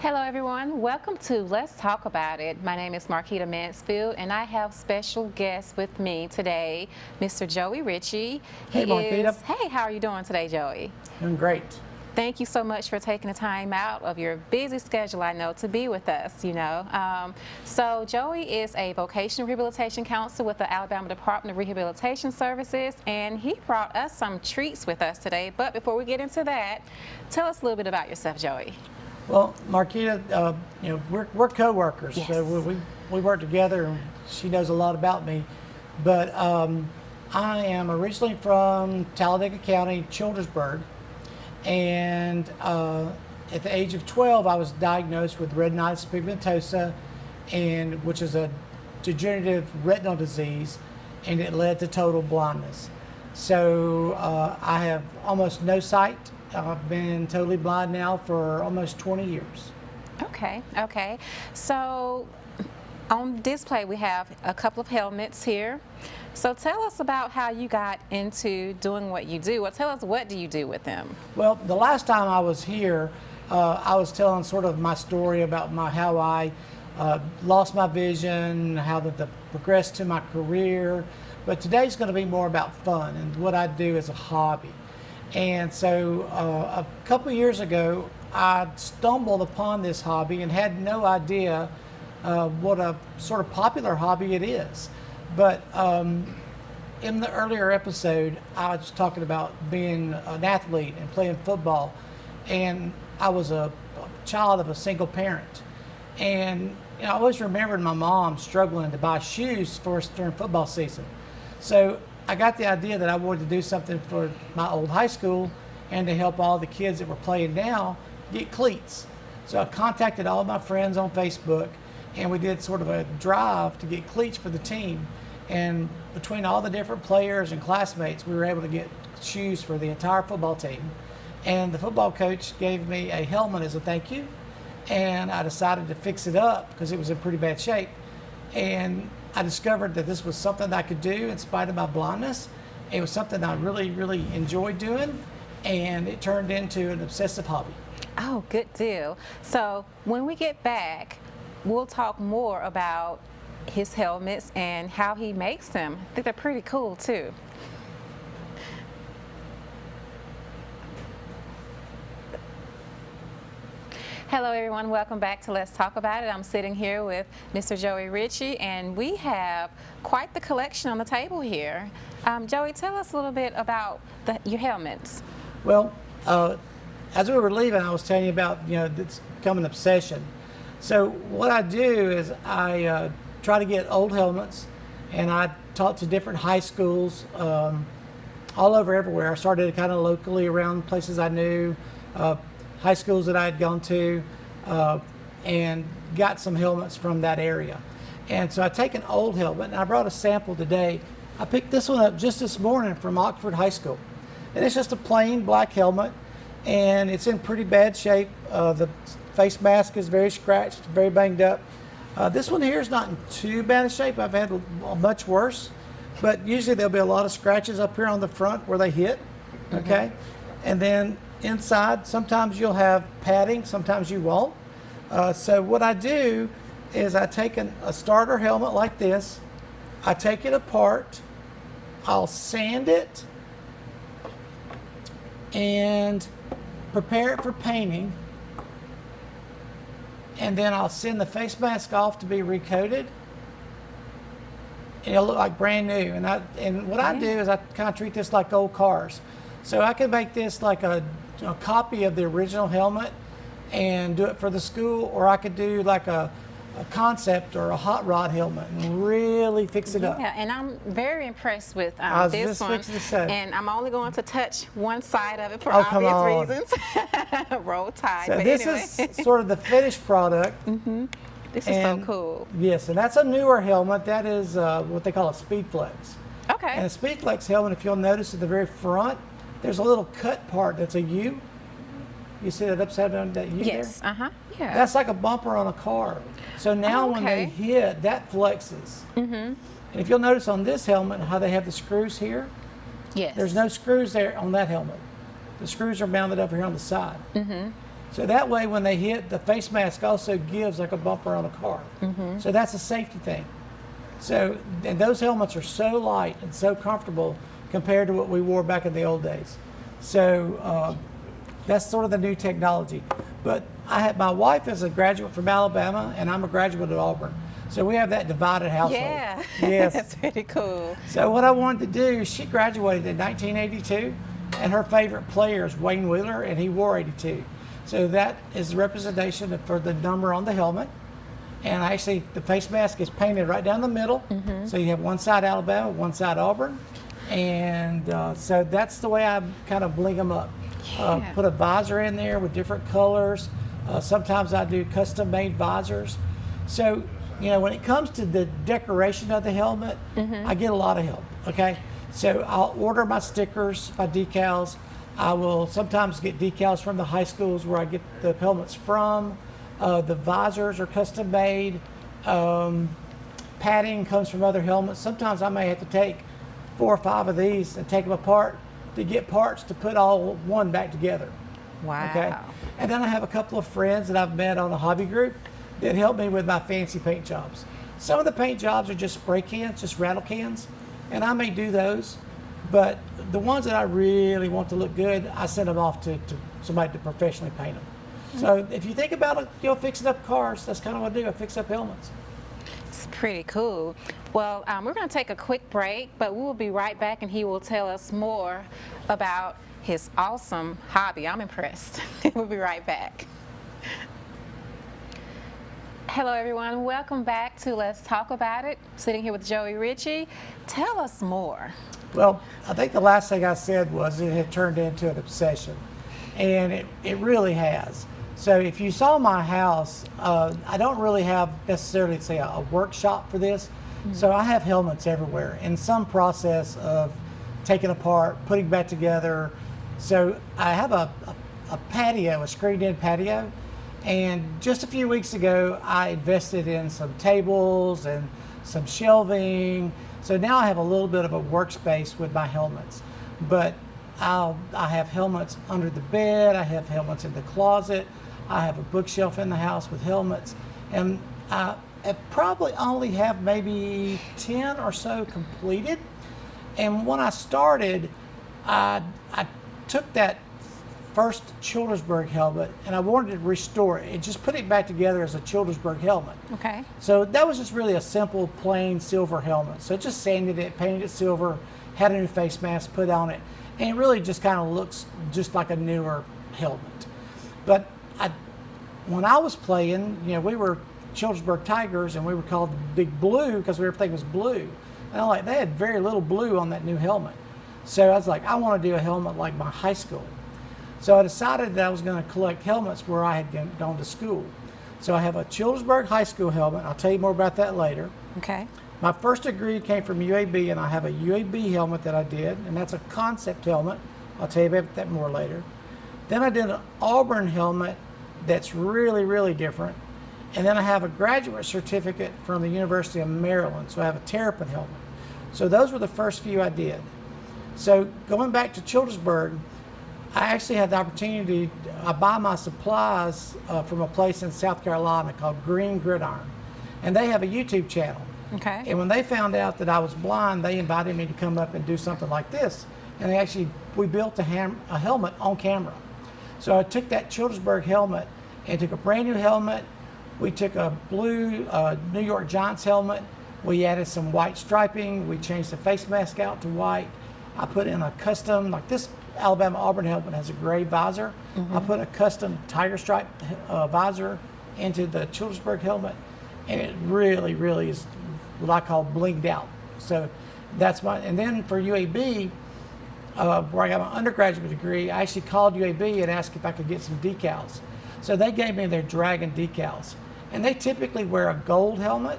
Hello everyone, welcome to Let's Talk About It. My name is Marquita Mansfield and I have special guests with me today, Mr. Joey Richey. Hey Marquita. Hey, how are you doing today, Joey? Doing great. Thank you so much for taking the time out of your busy schedule, I know, to be with us, So Joey is a vocational rehabilitation counselor with the Alabama Department of Rehabilitation Services, and he brought us some treats with us today. But before we get into that, tell us a little bit about yourself, Joey. Well, Marquita, we're co-workers, Yes. so we work together, and she knows a lot about me. But I am originally from Talladega County, Childersburg, and at the age of 12, I was diagnosed with retinitis pigmentosa, which is a degenerative retinal disease, and it led to total blindness. So I have almost no sight. I've been totally blind now for almost 20 years. Okay. So on display we have a couple of helmets here. So tell us about how you got into doing what you do. Well, tell us, what do you do with them? Well, the last time I was here, I was telling sort of my story about how I lost my vision, how that progressed to my career. But today's going to be more about fun and what I do as a hobby. And so a couple of years ago, I stumbled upon this hobby and had no idea what a sort of popular hobby it is. But in the earlier episode, I was talking about being an athlete and playing football. And I was a child of a single parent. And I always remembered my mom struggling to buy shoes for us during football season. So I got the idea that I wanted to do something for my old high school and to help all the kids that were playing now get cleats. So I contacted all my friends on Facebook, and we did sort of a drive to get cleats for the team. And between all the different players and classmates, we were able to get shoes for the entire football team. And the football coach gave me a helmet as a thank you, and I decided to fix it up because it was in pretty bad shape. And I discovered that this was something I could do in spite of my blindness. It was something I really, really enjoyed doing, and it turned into an obsessive hobby. Oh, good deal. So when we get back, we'll talk more about his helmets and how he makes them. I think they're pretty cool too. Hello everyone, welcome back to Let's Talk About It. I'm sitting here with Mr. Joey Richey, and we have quite the collection on the table here. Joey, tell us a little bit about your helmets. Well, as we were leaving, I was telling you about, it's become an obsession. So what I do is I try to get old helmets, and I talk to different high schools all over everywhere. I started kind of locally around places I knew, high schools that I had gone to, and got some helmets from that area. And so I take an old helmet, and I brought a sample today. I picked this one up just this morning from Oxford High School. And it's just a plain black helmet, and it's in pretty bad shape. The face mask is very scratched, very banged up. This one here is not in too bad a shape. I've had much worse, but usually there'll be a lot of scratches up here on the front where they hit, okay? And then inside, sometimes you'll have padding, sometimes you won't. So what I do is I take a starter helmet like this, I take it apart, I'll sand it, and prepare it for painting, and then I'll send the face mask off to be recoated, and it'll look like brand new. And what I do is I kind of treat this like old cars. So I can make this like a copy of the original helmet and do it for the school, or I could do like a concept or a hot rod helmet and really fix it up. Yeah, and I'm very impressed with I was this just one. fixing to say. And I'm only going to touch one side of it for Oh, come on. obvious reasons. Roll Tide. So but this anyway. is sort of the finished product. This is so cool. Yes, and that's a newer helmet. That is what they call a Speed Flex. Okay. And a Speed Flex helmet, if you'll notice at the very front, there's a little cut part that's a U. You see that upside down, that U Yes. there? Yeah. That's like a bumper on a car. So now when they hit, that flexes. And if you'll notice on this helmet how they have the screws here, Yes. there's no screws there on that helmet. The screws are mounted up here on the side. So that way when they hit, the face mask also gives like a bumper on a car. So that's a safety thing. So, and those helmets are so light and so comfortable compared to what we wore back in the old days. So that's sort of the new technology. But my wife is a graduate from Alabama, and I'm a graduate at Auburn. So we have that divided household. Yeah, Yes. that's pretty cool. So what I wanted to do, she graduated in 1982, and her favorite player is Wayne Wheeler, and he wore 82. So that is the representation for the number on the helmet. And actually, the face mask is painted right down the middle. So you have one side Alabama, one side Auburn. And so that's the way I kind of bling them up. Yeah. Put a visor in there with different colors. Sometimes I do custom-made visors. So, you know, when it comes to the decoration of the helmet, I get a lot of help, okay? So I'll order my stickers, my decals. I will sometimes get decals from the high schools where I get the helmets from. The visors are custom made. Padding comes from other helmets. Sometimes I may have to take 4 or 5 of these and take them apart to get parts to put all one back together. Wow. Okay. And then I have a couple of friends that I've met on a hobby group that help me with my fancy paint jobs. Some of the paint jobs are just spray cans, just rattle cans, and I may do those. But the ones that I really want to look good, I send them off to somebody to professionally paint them. So if you think about it, you know, fixing up cars, that's kind of what I do. I fix up helmets. It's pretty cool. Well, we're going to take a quick break, but we will be right back, and he will tell us more about his awesome hobby. I'm impressed. We'll be right back. Hello, everyone. Welcome back to Let's Talk About It. Sitting here with Joey Richey. Tell us more. Well, I think the last thing I said was it had turned into an obsession, and it really has. So if you saw my house, I don't really have necessarily, say, a workshop for this. So I have helmets everywhere in some process of taking apart, putting back together. So I have a patio, a screened-in patio, and just a few weeks ago, I invested in some tables and some shelving. So now I have a little bit of a workspace with my helmets. But I have helmets under the bed, I have helmets in the closet, I have a bookshelf in the house with helmets, and I probably only have maybe 10 or so completed. And when I started, I took that first Childersburg helmet and I wanted to restore it and just put it back together as a Childersburg helmet. Okay. So that was just really a simple, plain silver helmet. So just sanded it, painted it silver, had a new face mask put on it, and it really just kind of looks just like a newer helmet. But when I was playing, you know, we were Childersburg Tigers and we were called the Big Blue because everything was blue. And they had very little blue on that new helmet. So I was like, I want to do a helmet like my high school. So I decided that I was going to collect helmets where I had gone to school. So I have a Childersburg High School helmet. I'll tell you more about that later. Okay. My first degree came from UAB, and I have a UAB helmet that I did, and that's a concept helmet. I'll tell you about that more later. Then I did an Auburn helmet that's really, really different. And then I have a graduate certificate from the University of Maryland, so I have a Terrapin helmet. So those were the first few I did. So going back to Childersburg, I actually had the opportunity, I buy my supplies from a place in South Carolina called Green Gridiron. And they have a YouTube channel. Okay. And when they found out that I was blind, they invited me to come up and do something like this. And we built a helmet on camera. So I took that Childersburg helmet and took a brand new helmet. We took a blue New York Giants helmet. We added some white striping. We changed the face mask out to white. I put in a custom, like this Alabama Auburn helmet has a gray visor. I put a custom tiger stripe visor into the Childersburg helmet, and it really, really is what I call blinged out. So that's and then for UAB, where I got my undergraduate degree, I actually called UAB and asked if I could get some decals. So they gave me their Dragon decals. And they typically wear a gold helmet,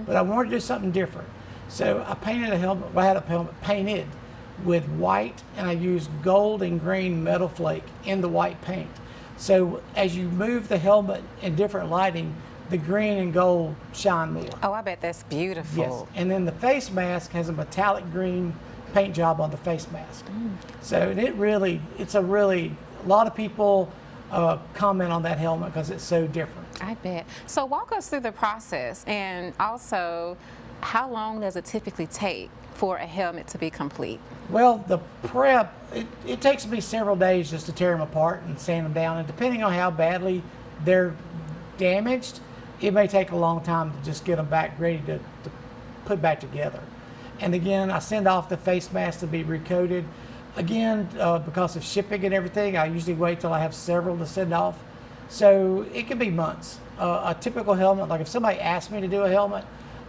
but I wanted to do something different. So I painted a helmet, I had a helmet painted with white, and I used gold and green metal flake in the white paint. So as you move the helmet in different lighting, the green and gold shine more. Oh, I bet that's beautiful. Yes. And then the face mask has a metallic green paint job on the face mask. So a lot of people comment on that helmet because it's so different. I bet. So walk us through the process, and also how long does it typically take for a helmet to be complete? Well, the prep, it takes me several days just to tear them apart and sand them down. And depending on how badly they're damaged, it may take a long time to just get them back ready to put back together. And again, I send off the face mask to be recoated. Again, because of shipping and everything, I usually wait till I have several to send off. So it can be months. A typical helmet, like if somebody asked me to do a helmet,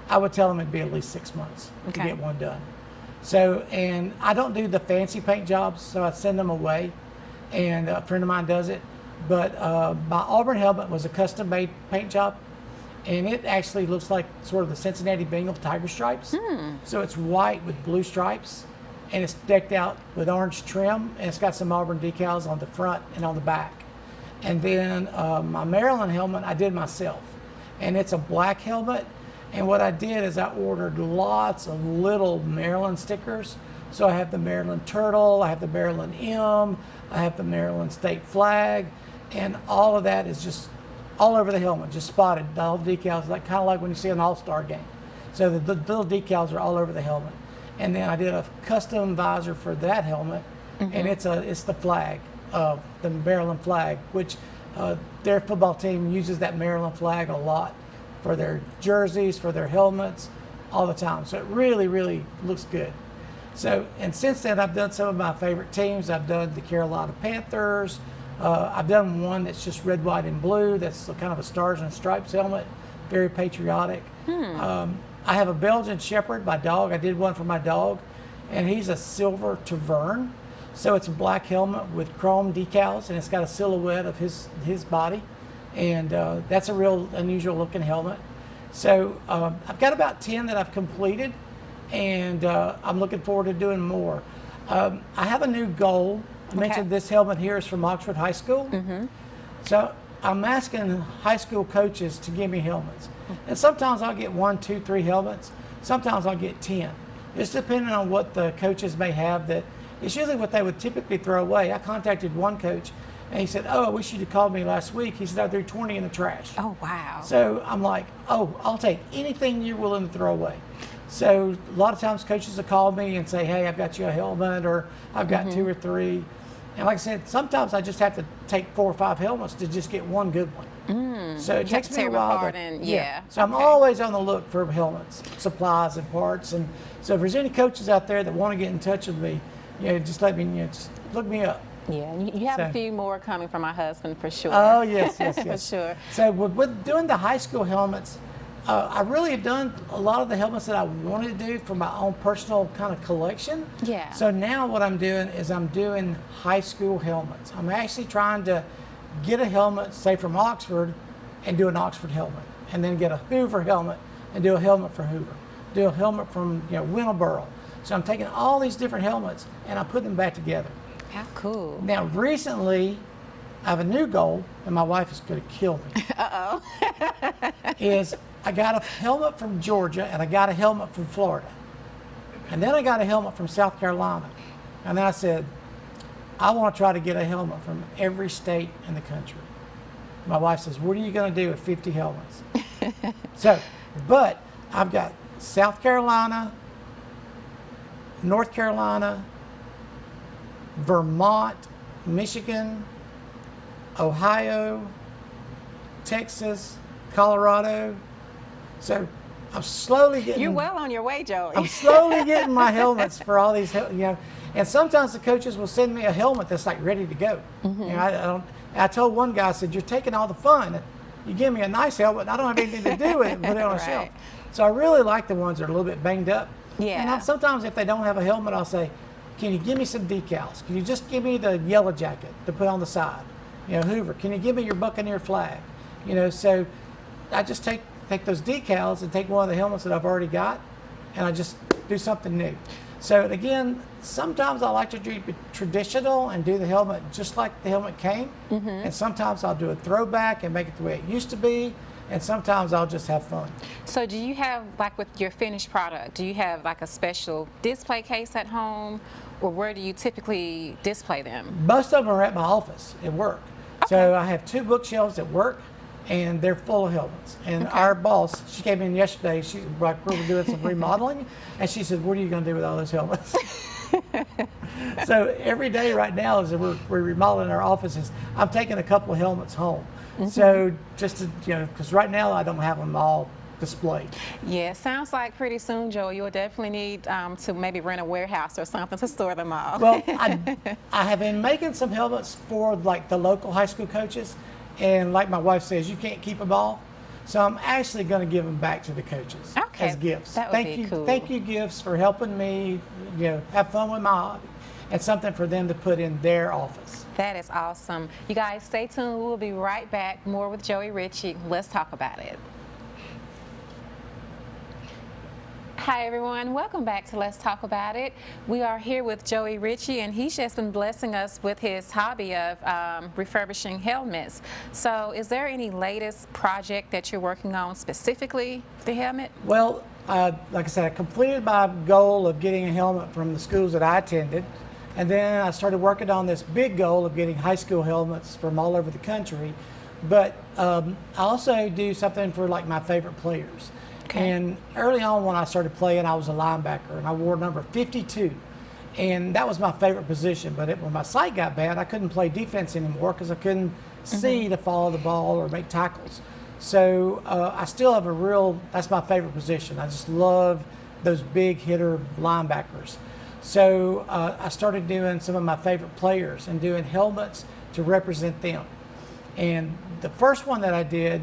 I would tell them it'd be at least 6 months to get one done. So, and I don't do the fancy paint jobs, so I send them away, and a friend of mine does it. But my Auburn helmet was a custom-made paint job, and it actually looks like sort of the Cincinnati Bengals tiger stripes. So it's white with blue stripes, and it's decked out with orange trim, and it's got some Auburn decals on the front and on the back. And then my Maryland helmet I did myself, and it's a black helmet. And what I did is I ordered lots of little Maryland stickers. So I have the Maryland Turtle, I have the Maryland M, I have the Maryland State Flag, and all of that is just all over the helmet, just spotted. All the decals, like kind of like when you see an All-Star game. So the little decals are all over the helmet. And then I did a custom visor for that helmet, and it's the flag, the Maryland flag, which their football team uses that Maryland flag a lot for their jerseys, for their helmets, all the time. So it really, really looks good. So, and since then I've done some of my favorite teams. I've done the Carolina Panthers. I've done one that's just red, white, and blue. That's kind of a stars and stripes helmet, very patriotic. I have a Belgian Shepherd, my dog. I did one for my dog, and he's a silver Tavern. So it's a black helmet with chrome decals, and it's got a silhouette of his body. And that's a real unusual looking helmet. So I've got about 10 that I've completed, and I'm looking forward to doing more. I have a new goal. I mentioned this helmet here is from Oxford High School. So I'm asking high school coaches to give me helmets. And sometimes I'll get 1, 2, 3 helmets. Sometimes I'll get 10. Just depending on what the coaches may have. That it's usually what they would typically throw away. I contacted one coach, and he said, "Oh, I wish you'd have called me last week." He said, "I threw 20 in the trash." Oh, wow. So I'm like, "Oh, I'll take anything you're willing to throw away." So a lot of times coaches will call me and say, "Hey, I've got you a helmet," or "I've got 2 or 3. And like I said, sometimes I just have to take 4 or 5 helmets to just get one good one. So it takes me a while. So I'm always on the look for helmets, supplies, and parts. And so if there's any coaches out there that want to get in touch with me, just let me, just look me up. Yeah, you have a few more coming from my husband for sure. Oh, yes. For sure. So with doing the high school helmets, I really have done a lot of the helmets that I wanted to do for my own personal kind of collection. Yeah. So now what I'm doing is I'm doing high school helmets. I'm actually trying to get a helmet, say from Oxford, and do an Oxford helmet, and then get a Hoover helmet and do a helmet for Hoover, do a helmet from Winterboro. So I'm taking all these different helmets and I'm putting them back together. How cool. Now recently, I have a new goal, and my wife is going to kill me. Is I got a helmet from Georgia, and I got a helmet from Florida. And then I got a helmet from South Carolina. And then I said, I want to try to get a helmet from every state in the country. My wife says, what are you going to do with 50 helmets? But I've got South Carolina, North Carolina, Vermont, Michigan, Ohio, Texas, Colorado. So I'm slowly getting... You're well on your way, Joey. I'm slowly getting my helmets for all these, and sometimes the coaches will send me a helmet that's like ready to go. I told one guy, I said, you're taking all the fun. You give me a nice helmet, and I don't have anything to do with it, put it on a shelf. So I really like the ones that are a little bit banged up. Yeah. And sometimes if they don't have a helmet, I'll say, can you give me some decals? Can you just give me the yellow jacket to put on the side? Hoover, can you give me your Buccaneer flag? So I just take those decals and take one of the helmets that I've already got, and I just do something new. So again, sometimes I like to do traditional and do the helmet just like the helmet came, and sometimes I'll do a throwback and make it the way it used to be, and sometimes I'll just have fun. So do you have, like with your finished product, do you have like a special display case at home, or where do you typically display them? Most of them are at my office at work. So I have 2 bookshelves at work, and they're full of helmets. And our boss, she came in yesterday, we were doing some remodeling, and she said, what are you going to do with all those helmets? So every day right now, as we're remodeling our offices, I'm taking a couple of helmets home. So just to, because right now I don't have them all displayed. Yeah, sounds like pretty soon, Joe, you'll definitely need to maybe rent a warehouse or something to store them all. Well, I have been making some helmets for like the local high school coaches, and like my wife says, you can't keep them all. So I'm actually going to give them back to the coaches as gifts. That would be cool. Thank you, gifts, for helping me, have fun with my hobby, and something for them to put in their office. That is awesome. You guys stay tuned. We'll be right back. More with Joey Richey. Let's talk about it. Hi everyone, welcome back to Let's Talk About It. We are here with Joey Richey, and he's just been blessing us with his hobby of refurbishing helmets. So is there any latest project that you're working on specifically for the helmet? Well, like I said, I completed my goal of getting a helmet from the schools that I attended, and then I started working on this big goal of getting high school helmets from all over the country. But I also do something for like my favorite players. And early on when I started playing, I was a linebacker, and I wore number 52. And that was my favorite position. But when my sight got bad, I couldn't play defense anymore because I couldn't see to follow the ball or make tackles. So I still have that's my favorite position. I just love those big hitter linebackers. So I started doing some of my favorite players and doing helmets to represent them. And the first one that I did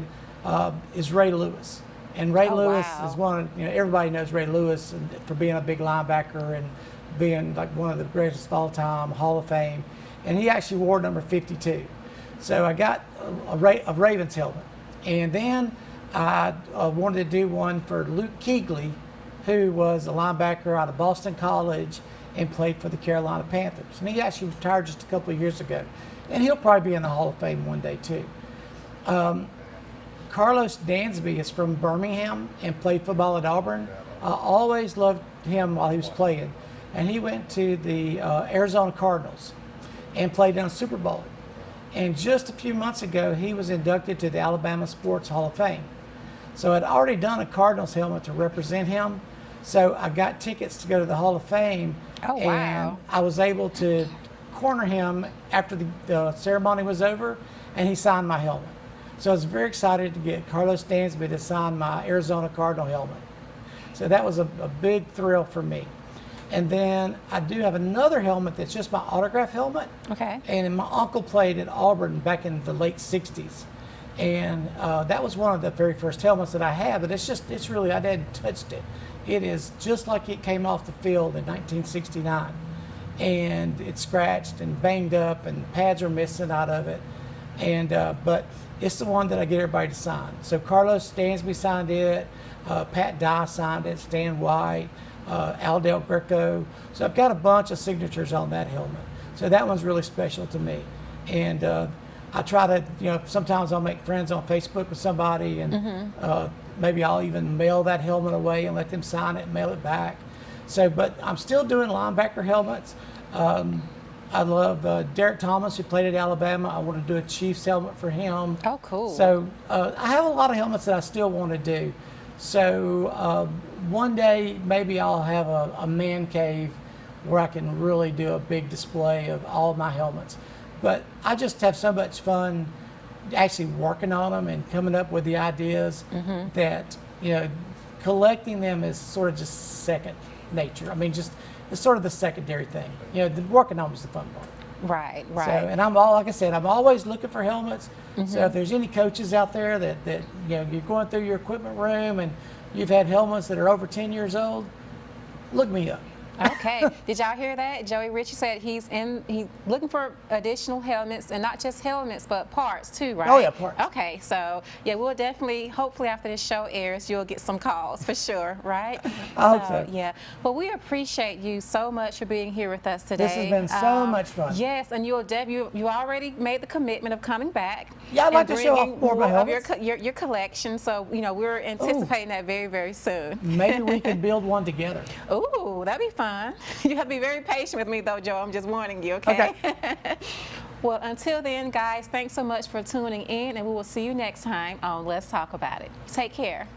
is Ray Lewis. And Ray Lewis is everybody knows Ray Lewis for being a big linebacker and being like one of the greatest of all time, Hall of Fame. And he actually wore number 52. So I got a Ravens helmet. And then I wanted to do one for Luke Kuechly, who was a linebacker out of Boston College and played for the Carolina Panthers. And he actually retired just a couple of years ago. And he'll probably be in the Hall of Fame one day too. Carlos Dansby is from Birmingham and played football at Auburn. I always loved him while he was playing. And he went to the Arizona Cardinals and played in a Super Bowl. And just a few months ago, he was inducted to the Alabama Sports Hall of Fame. So I'd already done a Cardinals helmet to represent him. So I got tickets to go to the Hall of Fame. Oh, wow. And I was able to corner him after the ceremony was over, and he signed my helmet. So I was very excited to get Carlos Dansby to sign my Arizona Cardinal helmet. So that was a big thrill for me. And then I do have another helmet that's just my autograph helmet. Okay. And my uncle played at Auburn back in the late 60s. And that was one of the very first helmets that I had, but it's really, I hadn't touched it. It is just like it came off the field in 1969. And it's scratched and banged up, and pads are missing out of it. And but it's the one that I get everybody to sign. So Carlos Dansby signed it, Pat Dye signed it, Stan White, Al Del Greco. So I've got a bunch of signatures on that helmet. So that one's really special to me. And I try to, sometimes I'll make friends on Facebook with somebody, and maybe I'll even mail that helmet away and let them sign it and mail it back. So, but I'm still doing linebacker helmets. I love Derek Thomas, who played at Alabama. I want to do a Chiefs helmet for him. Oh, cool. So I have a lot of helmets that I still want to do. So one day maybe I'll have a man cave where I can really do a big display of all my helmets. But I just have so much fun actually working on them and coming up with the ideas that, collecting them is sort of just second nature. I mean, it's sort of the secondary thing. The working on is the fun part. Right. So, and like I said, I'm always looking for helmets. So if there's any coaches out there that you're going through your equipment room and you've had helmets that are over 10 years old, look me up. Okay. Did y'all hear that? Joey Richey said he's looking for additional helmets, and not just helmets, but parts too, right? Oh yeah, parts. Okay, so yeah, we'll definitely, hopefully after this show airs, you'll get some calls for sure, right? I hope so. Yeah. Well, we appreciate you so much for being here with us today. This has been so much fun. Yes, and you already made the commitment of coming back. Yeah, I'd like to show off more of my helmets. Your collection. So we're anticipating that very, very soon. Maybe we could build one together. Ooh, that'd be fun. You have to be very patient with me though, Joe. I'm just warning you, okay? Well, until then, guys, thanks so much for tuning in, and we will see you next time on Let's Talk About It. Take care.